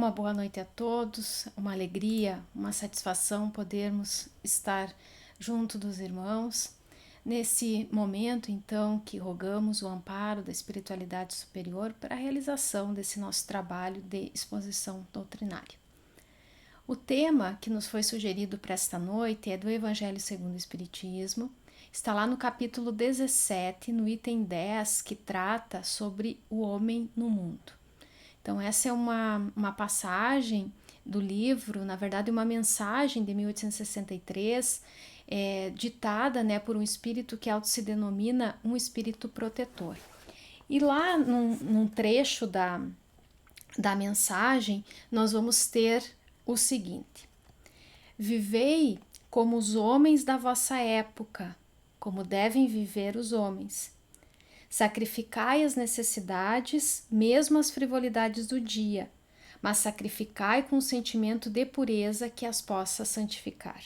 uma boa noite a todos, uma alegria, uma satisfação podermos estar junto dos irmãos. Nesse momento, então, que rogamos o amparo da espiritualidade superior para a realização desse nosso trabalho de exposição doutrinária. O tema que nos foi sugerido para esta noite é do Evangelho segundo o Espiritismo. Está lá no capítulo 17, no item 10, que trata sobre o homem no mundo. Então, essa é uma passagem do livro, na verdade, uma mensagem de 1863, ditada, né, por um espírito que auto se denomina um espírito protetor. E lá, num trecho da mensagem, nós vamos ter o seguinte: vivei como os homens da vossa época, como devem viver os homens. Sacrificai as necessidades, mesmo as frivolidades do dia, mas sacrificai com um sentimento de pureza que as possa santificar.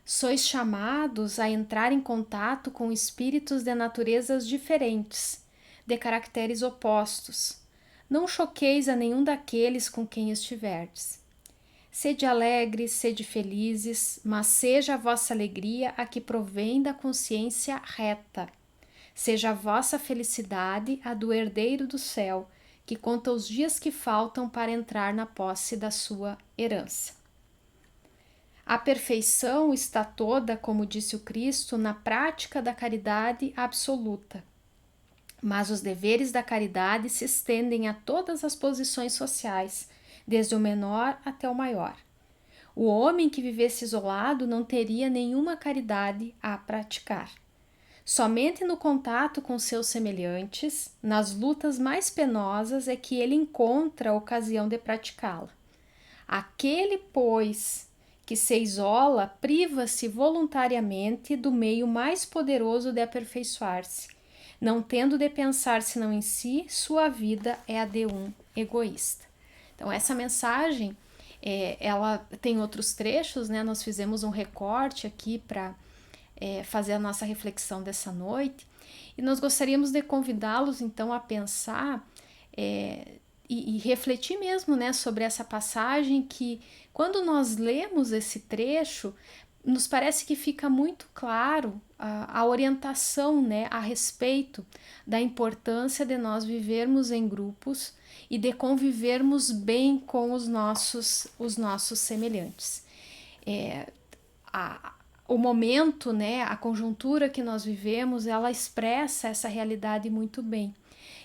Sois chamados a entrar em contato com espíritos de naturezas diferentes, de caracteres opostos. Não choqueis a nenhum daqueles com quem estiverdes. Sede alegres, sede felizes, mas seja a vossa alegria a que provém da consciência reta. Seja a vossa felicidade a do herdeiro do céu, que conta os dias que faltam para entrar na posse da sua herança. A perfeição está toda, como disse o Cristo, na prática da caridade absoluta. Mas os deveres da caridade se estendem a todas as posições sociais, desde o menor até o maior. O homem que vivesse isolado não teria nenhuma caridade a praticar. Somente no contato com seus semelhantes, nas lutas mais penosas, é que ele encontra a ocasião de praticá-la. Aquele, pois, que se isola, priva-se voluntariamente do meio mais poderoso de aperfeiçoar-se. Não tendo de pensar senão em si, sua vida é a de um egoísta. Então, essa mensagem, ela tem outros trechos, né? Nós fizemos um recorte aqui para fazer a nossa reflexão dessa noite, e nós gostaríamos de convidá-los então a pensar e refletir mesmo, né, sobre essa passagem, que quando nós lemos esse trecho, nos parece que fica muito claro a orientação, né, a respeito da importância de nós vivermos em grupos e de convivermos bem com os nossos semelhantes. O momento, né, a conjuntura que nós vivemos, ela expressa essa realidade muito bem.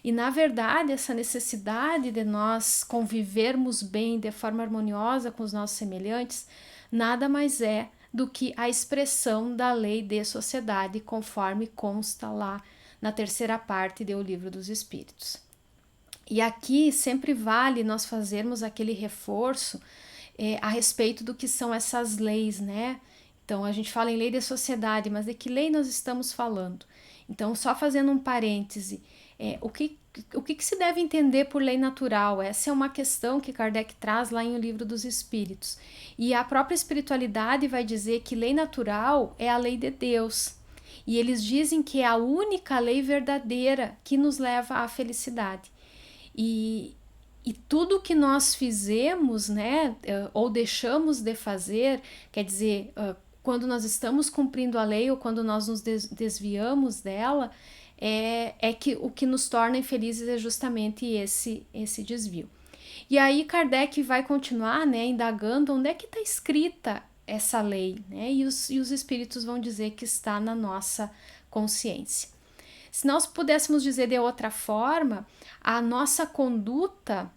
E, na verdade, essa necessidade de nós convivermos bem, de forma harmoniosa com os nossos semelhantes, nada mais é do que a expressão da lei de sociedade, conforme consta lá na terceira parte do Livro dos Espíritos. E aqui sempre vale nós fazermos aquele reforço a respeito do que são essas leis, né? Então, a gente fala em lei de sociedade, mas de que lei nós estamos falando? Então, só fazendo um parêntese, o que se deve entender por lei natural? Essa é uma questão que Kardec traz lá em O Livro dos Espíritos. E a própria espiritualidade vai dizer que lei natural é a lei de Deus. E eles dizem que é a única lei verdadeira que nos leva à felicidade. E tudo que nós fizemos, né, ou deixamos de fazer, quer dizer, quando nós estamos cumprindo a lei ou quando nós nos desviamos dela, que o que nos torna infelizes é justamente esse desvio. E aí Kardec vai continuar, né, indagando onde é que está escrita essa lei, né, e os espíritos vão dizer que está na nossa consciência. Se nós pudéssemos dizer de outra forma, a nossa conduta,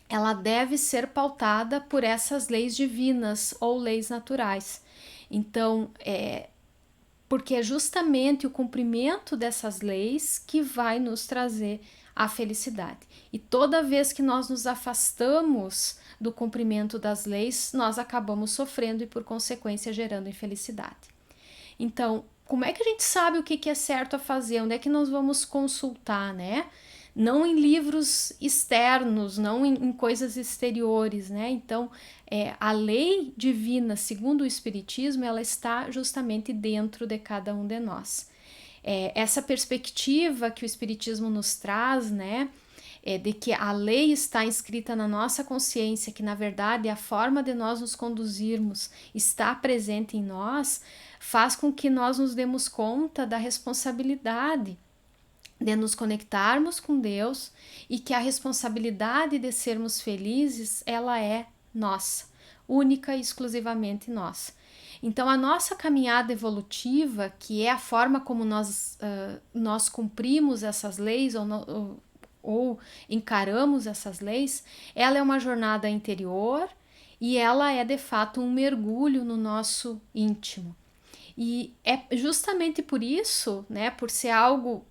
ela deve ser pautada por essas leis divinas ou leis naturais. Então, porque é justamente o cumprimento dessas leis que vai nos trazer a felicidade. E toda vez que nós nos afastamos do cumprimento das leis, nós acabamos sofrendo e, por consequência, gerando infelicidade. Então, como é que a gente sabe o que é certo a fazer? Onde é que nós vamos consultar, né? Não em livros externos, não em coisas exteriores, né? Então, a lei divina, segundo o Espiritismo, ela está justamente dentro de cada um de nós. Essa perspectiva que o Espiritismo nos traz, né? de que a lei está inscrita na nossa consciência, que na verdade a forma de nós nos conduzirmos está presente em nós, faz com que nós nos demos conta da responsabilidade de nos conectarmos com Deus e que a responsabilidade de sermos felizes, ela é nossa, única e exclusivamente nossa. Então, a nossa caminhada evolutiva, que é a forma como nós cumprimos essas leis ou encaramos essas leis, ela é uma jornada interior e ela é de fato um mergulho no nosso íntimo. E é justamente por isso, né, por ser algo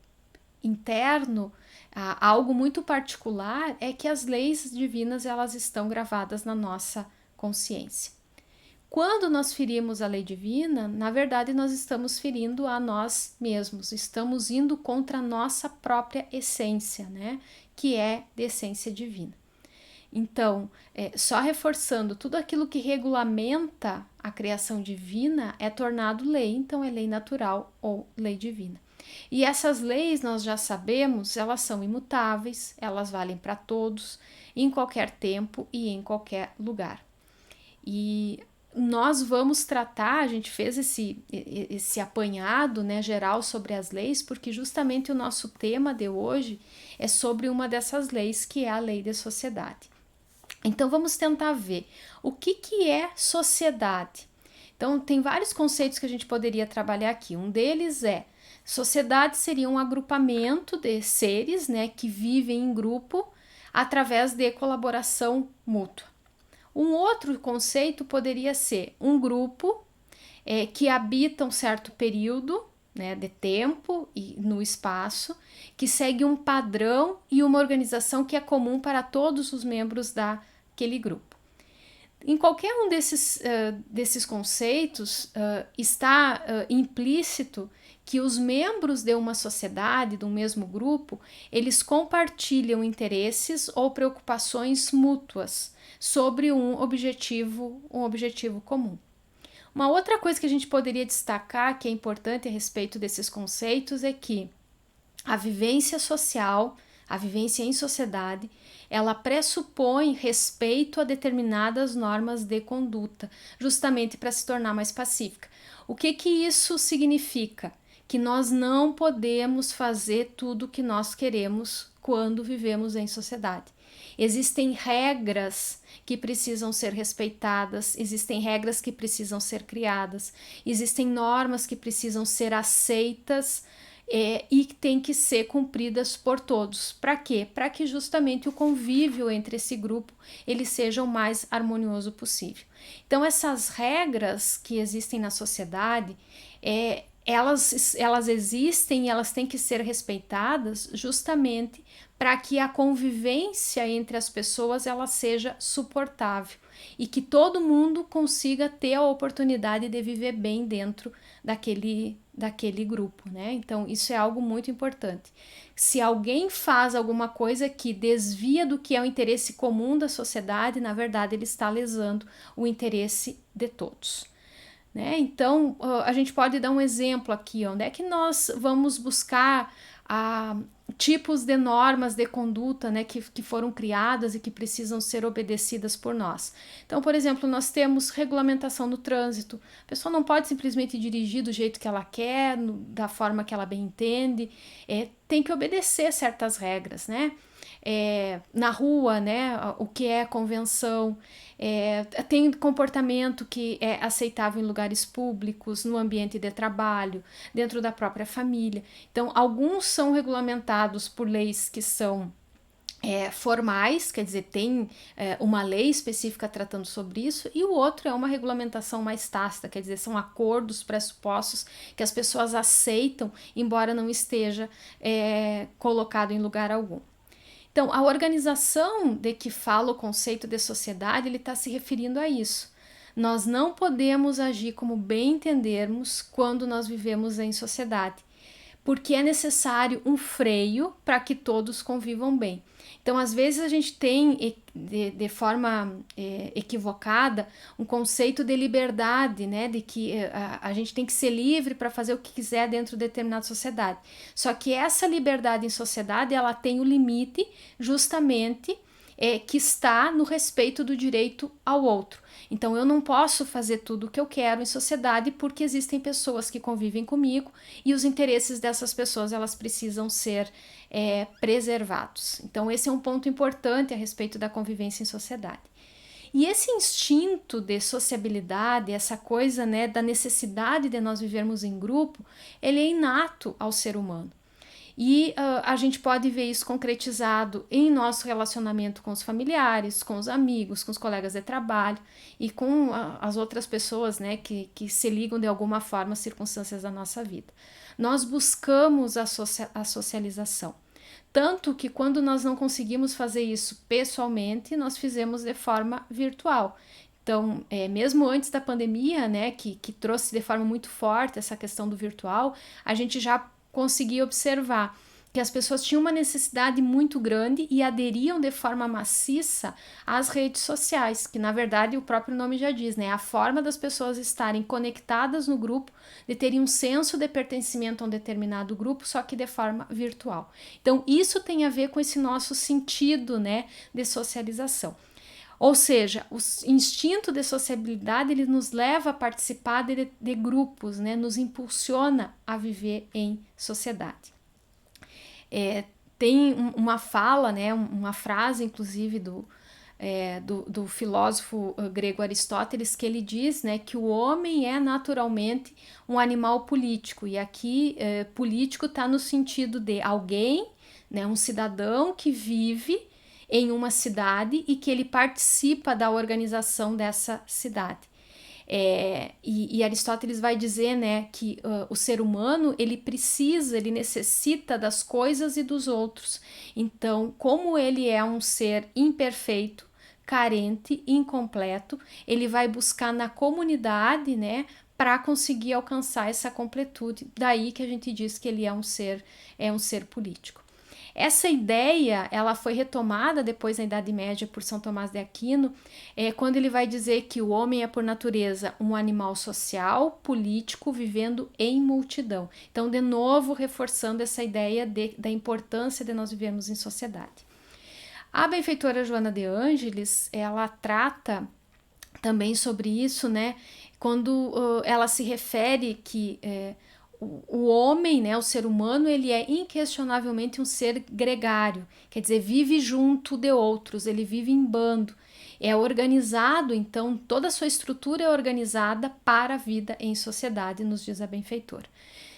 interno, algo muito particular, é que as leis divinas elas estão gravadas na nossa consciência. Quando nós ferimos a lei divina, na verdade nós estamos ferindo a nós mesmos, estamos indo contra a nossa própria essência, né? Que é de essência divina. Então, só reforçando, tudo aquilo que regulamenta a criação divina é tornado lei, então é lei natural ou lei divina. E essas leis, nós já sabemos, elas são imutáveis, elas valem para todos, em qualquer tempo e em qualquer lugar. E nós vamos tratar, a gente fez esse apanhado, né, geral sobre as leis, porque justamente o nosso tema de hoje é sobre uma dessas leis, que é a lei de sociedade. Então vamos tentar ver o que é sociedade. Então tem vários conceitos que a gente poderia trabalhar aqui. Um deles é: sociedade seria um agrupamento de seres, né, que vivem em grupo através de colaboração mútua. Um outro conceito poderia ser um grupo que habita um certo período, né, de tempo e no espaço, que segue um padrão e uma organização que é comum para todos os membros daquele grupo. Em qualquer um desses conceitos está implícito que os membros de uma sociedade, do mesmo grupo, eles compartilham interesses ou preocupações mútuas sobre um objetivo comum. Uma outra coisa que a gente poderia destacar, que é importante a respeito desses conceitos, é que a vivência social, a vivência em sociedade, ela pressupõe respeito a determinadas normas de conduta, justamente para se tornar mais pacífica. O que isso significa? Que nós não podemos fazer tudo o que nós queremos quando vivemos em sociedade. Existem regras que precisam ser respeitadas, existem regras que precisam ser criadas, existem normas que precisam ser aceitas e que têm que ser cumpridas por todos. Para quê? Para que justamente o convívio entre esse grupo ele seja o mais harmonioso possível. Então essas regras que existem na sociedade, elas existem e elas têm que ser respeitadas justamente para que a convivência entre as pessoas ela seja suportável e que todo mundo consiga ter a oportunidade de viver bem dentro daquele grupo, né? Então isso é algo muito importante. Se alguém faz alguma coisa que desvia do que é o interesse comum da sociedade, na verdade ele está lesando o interesse de todos. Né? Então, a gente pode dar um exemplo aqui, onde é que nós vamos buscar tipos de normas de conduta, né, que foram criadas e que precisam ser obedecidas por nós. Então, por exemplo, nós temos regulamentação no trânsito. A pessoa não pode simplesmente dirigir do jeito que ela quer, da forma que ela bem entende, tem que obedecer certas regras, né? Na rua, né, o que é convenção, tem comportamento que é aceitável em lugares públicos, no ambiente de trabalho, dentro da própria família. Então, alguns são regulamentados por leis que são formais, quer dizer, tem uma lei específica tratando sobre isso, e o outro é uma regulamentação mais tácita, quer dizer, são acordos, pressupostos que as pessoas aceitam, embora não esteja colocado em lugar algum. Então, a organização de que fala o conceito de sociedade, ele está se referindo a isso. Nós não podemos agir como bem entendermos quando nós vivemos em sociedade. porque é necessário um freio para que todos convivam bem. Então, às vezes a gente tem, de forma equivocada, um conceito de liberdade, né? De que a gente tem que ser livre para fazer o que quiser dentro de determinada sociedade. Só que essa liberdade em sociedade, ela tem o limite justamente que está no respeito do direito ao outro. Então eu não posso fazer tudo o que eu quero em sociedade porque existem pessoas que convivem comigo e os interesses dessas pessoas elas precisam ser preservados. Então esse é um ponto importante a respeito da convivência em sociedade. E esse instinto de sociabilidade, essa coisa, né, da necessidade de nós vivermos em grupo, ele é inato ao ser humano. E a gente pode ver isso concretizado em nosso relacionamento com os familiares, com os amigos, com os colegas de trabalho e com as outras pessoas, né, que se ligam de alguma forma às circunstâncias da nossa vida. Nós buscamos a socialização. Tanto que quando nós não conseguimos fazer isso pessoalmente, nós fizemos de forma virtual. Então, mesmo antes da pandemia, né, que trouxe de forma muito forte essa questão do virtual, a gente já consegui observar que as pessoas tinham uma necessidade muito grande e aderiam de forma maciça às redes sociais, que na verdade o próprio nome já diz, né? A forma das pessoas estarem conectadas no grupo, de terem um senso de pertencimento a um determinado grupo, só que de forma virtual. Então isso tem a ver com esse nosso sentido, né, de socialização. Ou seja, o instinto de sociabilidade ele nos leva a participar de grupos, né? Nos impulsiona a viver em sociedade. Tem uma fala, né? Uma frase, inclusive, do filósofo grego Aristóteles, que ele diz, né, que o homem é naturalmente um animal político. E aqui, político está no sentido de alguém, né, um cidadão que vive em uma cidade e que ele participa da organização dessa cidade. E Aristóteles vai dizer, né, que o ser humano ele necessita das coisas e dos outros. Então, como ele é um ser imperfeito, carente, incompleto, ele vai buscar na comunidade, né, para conseguir alcançar essa completude. Daí que a gente diz que ele é um ser político. Essa ideia ela foi retomada depois na Idade Média por São Tomás de Aquino, quando ele vai dizer que o homem é por natureza um animal social, político, vivendo em multidão. Então, de novo, reforçando essa ideia da importância de nós vivermos em sociedade. A benfeitora Joana de Ângeles, ela trata também sobre isso, né? Quando ela se refere que o homem, né, o ser humano, ele é inquestionavelmente um ser gregário, quer dizer, vive junto de outros, ele vive em bando, é organizado, então toda a sua estrutura é organizada para a vida em sociedade, nos diz a benfeitora.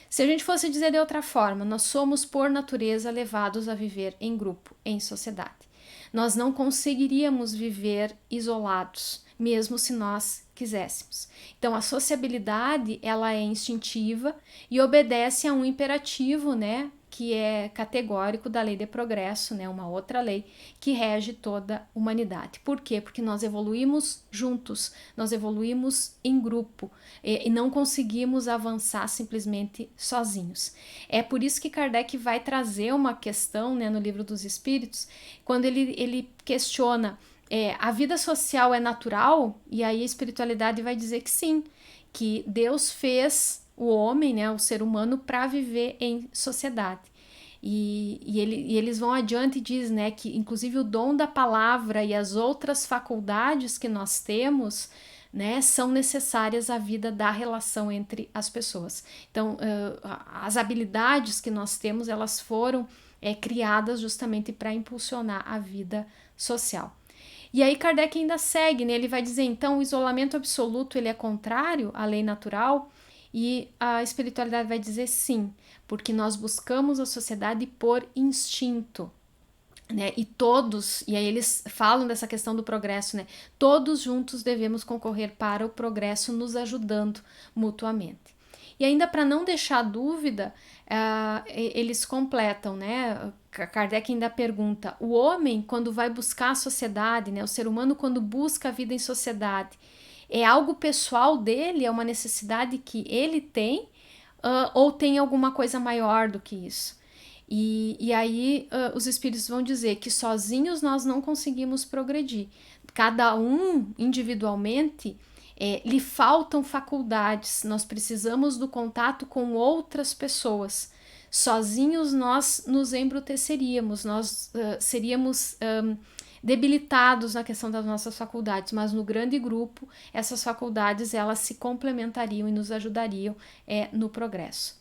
Se a gente fosse dizer de outra forma, nós somos por natureza levados a viver em grupo, em sociedade. Nós não conseguiríamos viver isolados, mesmo se nós quiséssemos. Então a sociabilidade ela é instintiva e obedece a um imperativo, né, que é categórico da lei de progresso, né, uma outra lei que rege toda a humanidade. Por quê? Porque nós evoluímos juntos, nós evoluímos em grupo e não conseguimos avançar simplesmente sozinhos. É por isso que Kardec vai trazer uma questão, né, no Livro dos Espíritos, quando ele questiona a vida social é natural? E aí a espiritualidade vai dizer que sim, que Deus fez o homem, né, o ser humano, para viver em sociedade. E eles vão adiante e diz, né, que inclusive o dom da palavra e as outras faculdades que nós temos, né, são necessárias à vida da relação entre as pessoas. Então, as habilidades que nós temos, elas foram criadas justamente para impulsionar a vida social. E aí Kardec ainda segue, né? Ele vai dizer, então, o isolamento absoluto ele é contrário à lei natural? E a espiritualidade vai dizer sim, porque nós buscamos a sociedade por instinto, né? E todos, e aí eles falam dessa questão do progresso, né? Todos juntos devemos concorrer para o progresso, nos ajudando mutuamente. E ainda para não deixar dúvida, eles completam, né? Kardec ainda pergunta, o homem quando vai buscar a sociedade, né? O ser humano quando busca a vida em sociedade, é algo pessoal dele, é uma necessidade que ele tem, ou tem alguma coisa maior do que isso. E aí os espíritos vão dizer que sozinhos nós não conseguimos progredir. Cada um individualmente lhe faltam faculdades, nós precisamos do contato com outras pessoas. Sozinhos nós nos embruteceríamos, nós seríamos debilitados na questão das nossas faculdades, mas no grande grupo essas faculdades elas se complementariam e nos ajudariam no progresso.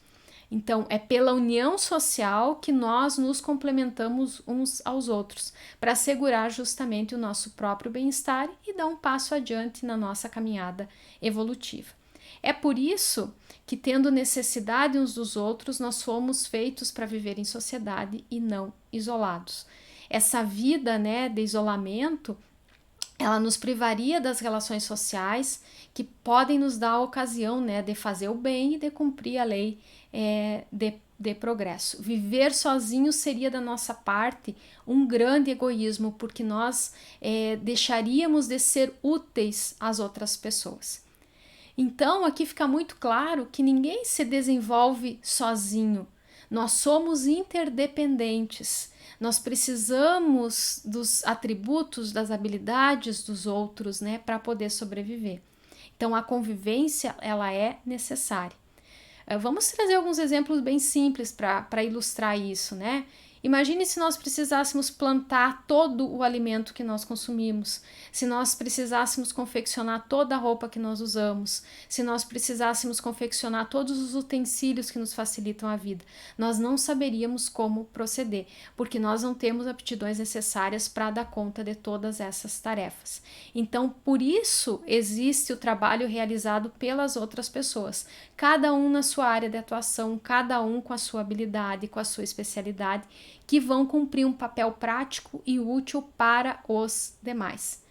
Então, é pela união social que nós nos complementamos uns aos outros, para assegurar justamente o nosso próprio bem-estar e dar um passo adiante na nossa caminhada evolutiva. É por isso que, tendo necessidade uns dos outros, nós fomos feitos para viver em sociedade e não isolados. Essa vida, né, de isolamento, ela nos privaria das relações sociais que podem nos dar a ocasião, né, de fazer o bem e de cumprir a lei de progresso. Viver sozinho seria da nossa parte um grande egoísmo, porque nós deixaríamos de ser úteis às outras pessoas. Então, aqui fica muito claro que ninguém se desenvolve sozinho. Nós somos interdependentes. Nós precisamos dos atributos, das habilidades dos outros, né, para poder sobreviver. Então, a convivência, ela é necessária. Vamos trazer alguns exemplos bem simples para ilustrar isso, né? Imagine se nós precisássemos plantar todo o alimento que nós consumimos, se nós precisássemos confeccionar toda a roupa que nós usamos, se nós precisássemos confeccionar todos os utensílios que nos facilitam a vida. Nós não saberíamos como proceder, porque nós não temos aptidões necessárias para dar conta de todas essas tarefas. Então, por isso existe o trabalho realizado pelas outras pessoas, cada um na sua área de atuação, cada um com a sua habilidade, com a sua especialidade, que vão cumprir um papel prático e útil para os demais.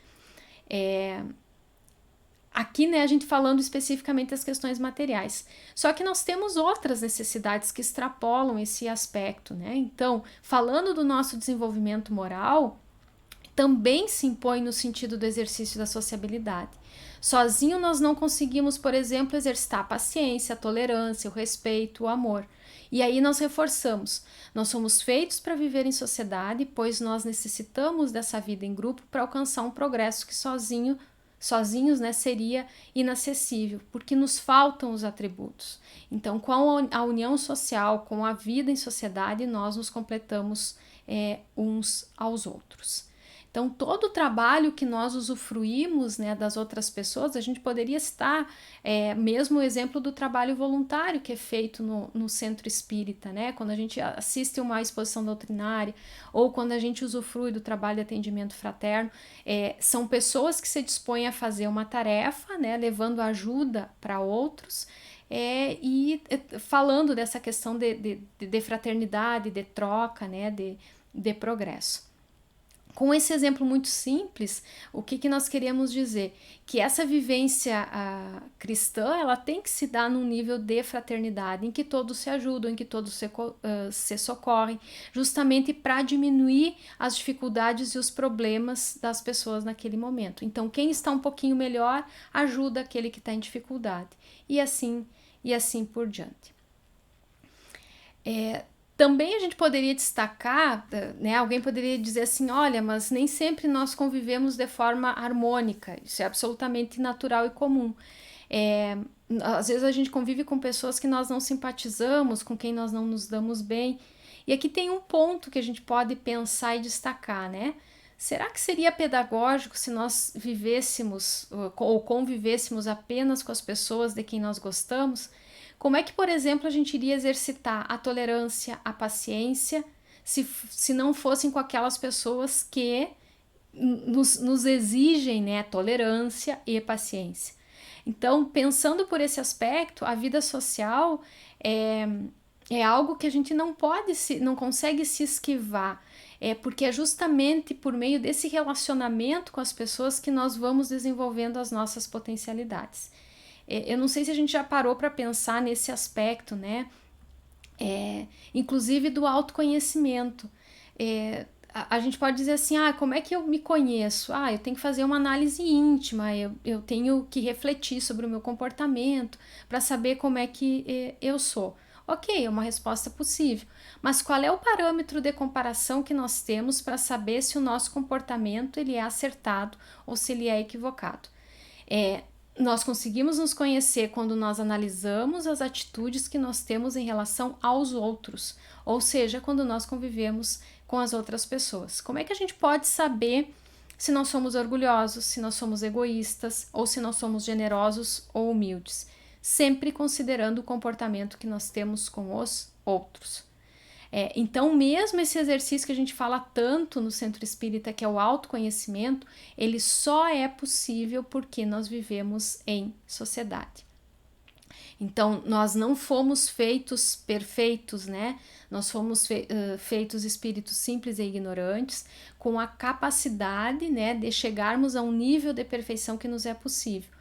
Aqui, né, a gente falando especificamente das questões materiais. Só que nós temos outras necessidades que extrapolam esse aspecto, né? Então, falando do nosso desenvolvimento moral, também se impõe no sentido do exercício da sociabilidade. Sozinho nós não conseguimos, por exemplo, exercitar a paciência, a tolerância, o respeito, o amor. E aí nós reforçamos, nós somos feitos para viver em sociedade, pois nós necessitamos dessa vida em grupo para alcançar um progresso que sozinhos, né, seria inacessível, porque nos faltam os atributos. Então, com a união social, com a vida em sociedade, nós nos completamos uns aos outros. Então, todo o trabalho que nós usufruímos, né, das outras pessoas, a gente poderia citar mesmo o exemplo do trabalho voluntário que é feito no centro espírita, né? Quando a gente assiste uma exposição doutrinária ou quando a gente usufrui do trabalho de atendimento fraterno, são pessoas que se dispõem a fazer uma tarefa, né, levando ajuda para outros, e falando dessa questão de fraternidade, de troca, né, de progresso. Com esse exemplo muito simples, o que nós queremos dizer? Que essa vivência cristã, ela tem que se dar num nível de fraternidade, em que todos se ajudam, em que todos se socorrem, justamente para diminuir as dificuldades e os problemas das pessoas naquele momento. Então, quem está um pouquinho melhor, ajuda aquele que está em dificuldade. E assim por diante. Também a gente poderia destacar, né, alguém poderia dizer assim, olha, mas nem sempre nós convivemos de forma harmônica, isso é absolutamente natural e comum. Às vezes a gente convive com pessoas que nós não simpatizamos, com quem nós não nos damos bem, e aqui tem um ponto que a gente pode pensar e destacar, né? Será que seria pedagógico se nós vivêssemos ou convivêssemos apenas com as pessoas de quem nós gostamos? Como é que, por exemplo, a gente iria exercitar a tolerância, a paciência, se não fossem com aquelas pessoas que nos exigem, né, tolerância e paciência? Então, pensando por esse aspecto, a vida social é algo que a gente não consegue se esquivar, porque é justamente por meio desse relacionamento com as pessoas que nós vamos desenvolvendo as nossas potencialidades. Eu não sei se a gente já parou para pensar nesse aspecto, né? Inclusive do autoconhecimento. a gente pode dizer assim, como é que eu me conheço? Eu tenho que fazer uma análise íntima, eu tenho que refletir sobre o meu comportamento para saber como é que eu sou. Ok, é uma resposta possível, mas qual é o parâmetro de comparação que nós temos para saber se o nosso comportamento ele é acertado ou se ele é equivocado? Nós conseguimos nos conhecer quando nós analisamos as atitudes que nós temos em relação aos outros, ou seja, quando nós convivemos com as outras pessoas. Como é que a gente pode saber se nós somos orgulhosos, se nós somos egoístas, ou se nós somos generosos ou humildes? Sempre considerando o comportamento que nós temos com os outros. Então, mesmo esse exercício que a gente fala tanto no Centro Espírita, que é o autoconhecimento, ele só é possível porque nós vivemos em sociedade. Então, nós não fomos feitos perfeitos, né? Nós fomos feitos espíritos simples e ignorantes, com a capacidade, né, de chegarmos a um nível de perfeição que nos é possível.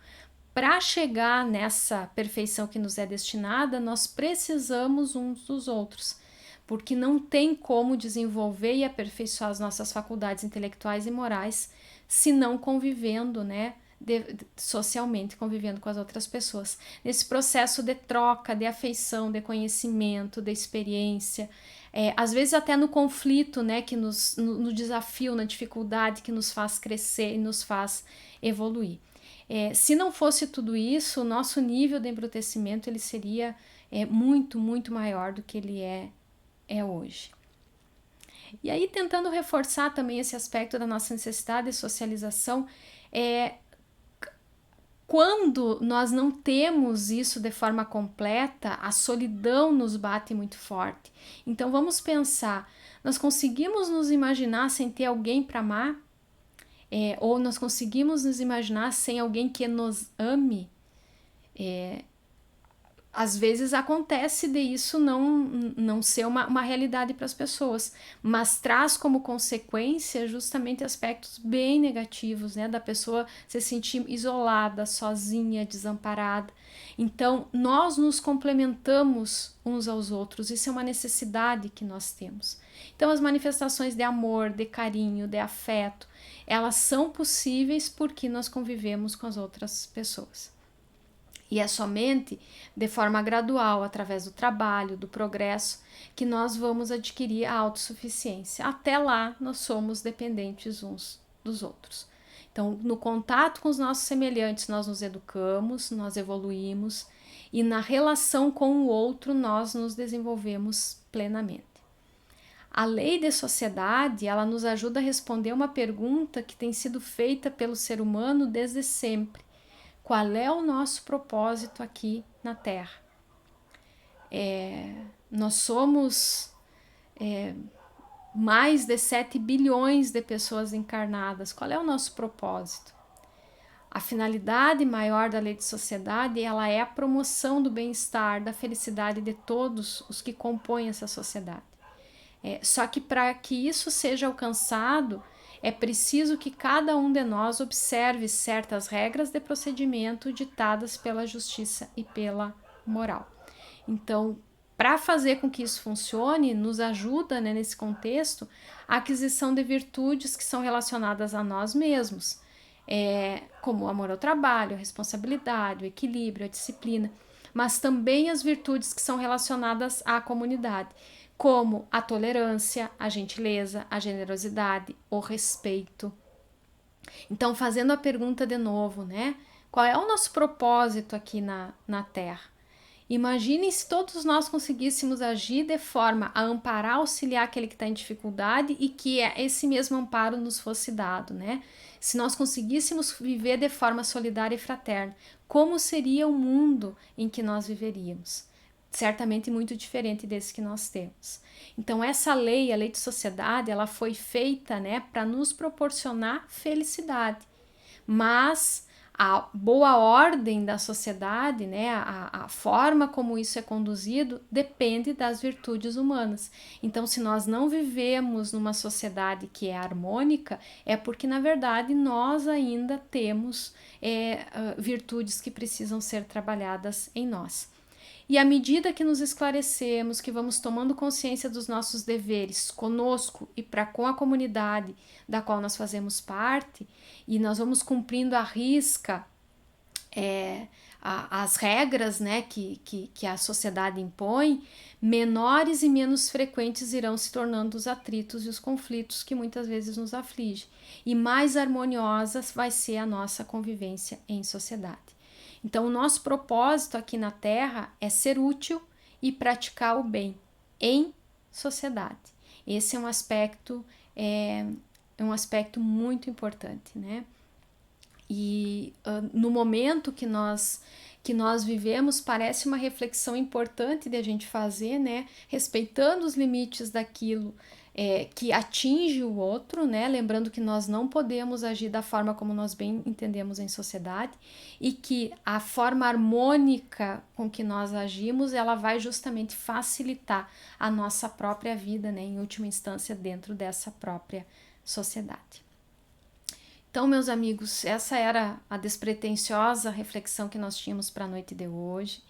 Para chegar nessa perfeição que nos é destinada, nós precisamos uns dos outros, porque não tem como desenvolver e aperfeiçoar as nossas faculdades intelectuais e morais se não convivendo, né, socialmente, convivendo com as outras pessoas. Nesse processo de troca, de afeição, de conhecimento, de experiência, às vezes até no conflito, né, que no desafio, na dificuldade que nos faz crescer e nos faz evoluir. Se não fosse tudo isso, o nosso nível de embrutecimento ele seria muito, muito maior do que ele é hoje. E aí, tentando reforçar também esse aspecto da nossa necessidade de socialização, quando nós não temos isso de forma completa, a solidão nos bate muito forte. Então vamos pensar, nós conseguimos nos imaginar sem ter alguém para amar? Ou nós conseguimos nos imaginar sem alguém que nos ame? Às vezes acontece de isso não ser uma realidade para as pessoas, mas traz como consequência justamente aspectos bem negativos, né? Da pessoa se sentir isolada, sozinha, desamparada. Então, nós nos complementamos uns aos outros, isso é uma necessidade que nós temos. Então, as manifestações de amor, de carinho, de afeto, elas são possíveis porque nós convivemos com as outras pessoas. E é somente de forma gradual, através do trabalho, do progresso, que nós vamos adquirir a autossuficiência. Até lá, nós somos dependentes uns dos outros. Então, no contato com os nossos semelhantes, nós nos educamos, nós evoluímos, e na relação com o outro, nós nos desenvolvemos plenamente. A lei de sociedade, ela nos ajuda a responder uma pergunta que tem sido feita pelo ser humano desde sempre. Qual é o nosso propósito aqui na Terra? Nós somos mais de 7 bilhões de pessoas encarnadas. Qual é o nosso propósito? A finalidade maior da lei de sociedade, ela é a promoção do bem-estar, da felicidade de todos os que compõem essa sociedade. Só que para que isso seja alcançado, é preciso que cada um de nós observe certas regras de procedimento ditadas pela justiça e pela moral. Então, para fazer com que isso funcione, nos ajuda, né, nesse contexto, a aquisição de virtudes que são relacionadas a nós mesmos, como o amor ao trabalho, a responsabilidade, o equilíbrio, a disciplina, mas também as virtudes que são relacionadas à comunidade, como a tolerância, a gentileza, a generosidade, o respeito. Então, fazendo a pergunta de novo, né? Qual é o nosso propósito aqui na Terra? Imaginem se todos nós conseguíssemos agir de forma a amparar, auxiliar aquele que está em dificuldade e que esse mesmo amparo nos fosse dado, né? Se nós conseguíssemos viver de forma solidária e fraterna, como seria o mundo em que nós viveríamos? Certamente muito diferente desse que nós temos. Então essa lei, a lei de sociedade, ela foi feita, né, para nos proporcionar felicidade, mas a boa ordem da sociedade, né, a forma como isso é conduzido depende das virtudes humanas. Então, se nós não vivemos numa sociedade que é harmônica, é porque na verdade nós ainda temos virtudes que precisam ser trabalhadas em nós. E à medida que nos esclarecemos, que vamos tomando consciência dos nossos deveres conosco e para com a comunidade da qual nós fazemos parte, e nós vamos cumprindo à risca as regras, né, que a sociedade impõe, menores e menos frequentes irão se tornando os atritos e os conflitos que muitas vezes nos afligem, e mais harmoniosa vai ser a nossa convivência em sociedade. Então, o nosso propósito aqui na Terra é ser útil e praticar o bem em sociedade. Esse é um aspecto muito importante, né? E no momento que nós vivemos, parece uma reflexão importante de a gente fazer, né? Respeitando os limites daquilo que atinge o outro, né? Lembrando que nós não podemos agir da forma como nós bem entendemos em sociedade, e que a forma harmônica com que nós agimos, ela vai justamente facilitar a nossa própria vida, né? Em última instância, dentro dessa própria sociedade. Então, meus amigos, essa era a despretensiosa reflexão que nós tínhamos para a noite de hoje.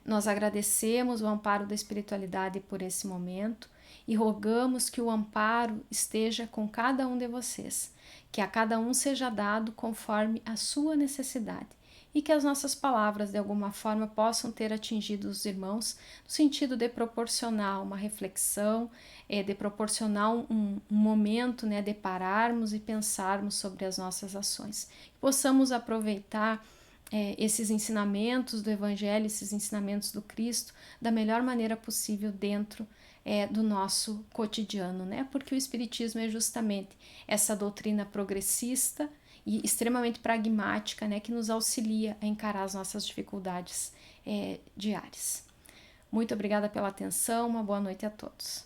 Nós agradecemos o amparo da espiritualidade por esse momento e rogamos que o amparo esteja com cada um de vocês, que a cada um seja dado conforme a sua necessidade, e que as nossas palavras de alguma forma possam ter atingido os irmãos no sentido de proporcionar uma reflexão, de proporcionar um momento, né, de pararmos e pensarmos sobre as nossas ações. Que possamos aproveitar esses ensinamentos do Evangelho, esses ensinamentos do Cristo, da melhor maneira possível dentro do nosso cotidiano, né? Porque o Espiritismo é justamente essa doutrina progressista e extremamente pragmática, né, que nos auxilia a encarar as nossas dificuldades diárias. Muito obrigada pela atenção, uma boa noite a todos.